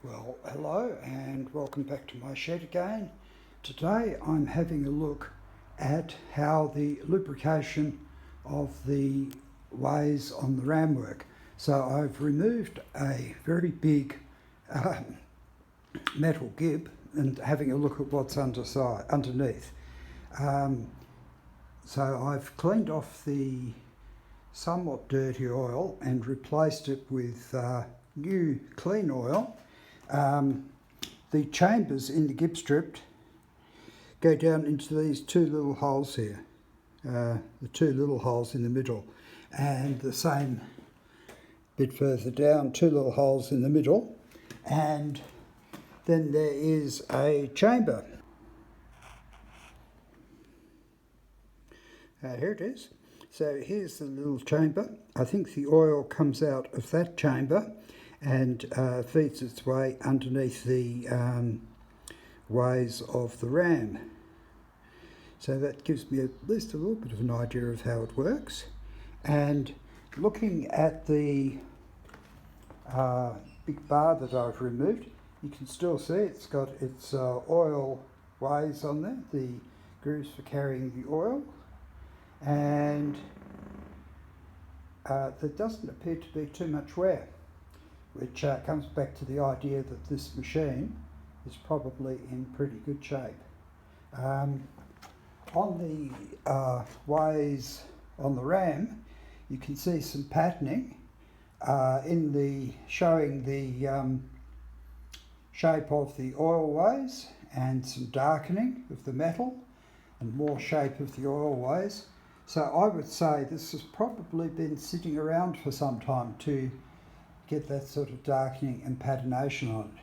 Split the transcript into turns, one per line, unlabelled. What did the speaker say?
Well, hello and welcome back to my shed again. Today I'm having a look at how the lubrication of the ways on the ram work. So I've removed a very big metal gib and having a look at what's underneath. So I've cleaned off the somewhat dirty oil and replaced it with new clean oil. The chambers in the gib strip go down into these two little holes here, the two little holes in the middle, and the same bit further down, two little holes in the middle, and then there is a chamber. Here it is. So here's the little chamber. I think the oil comes out of that chamber and feeds its way underneath the ways of the ram. So that gives me at least a little bit of an idea of how it works. And looking at the big bar that I've removed, you can still see it's got its oil ways on there, the grooves for carrying the oil, and there doesn't appear to be too much wear, which comes back to the idea that this machine is probably in pretty good shape. On the ways on the ram, you can see some patterning showing the shape of the oil ways and some darkening of the metal and more shape of the oil ways. So I would say this has probably been sitting around for some time to get that sort of darkening and patination on it.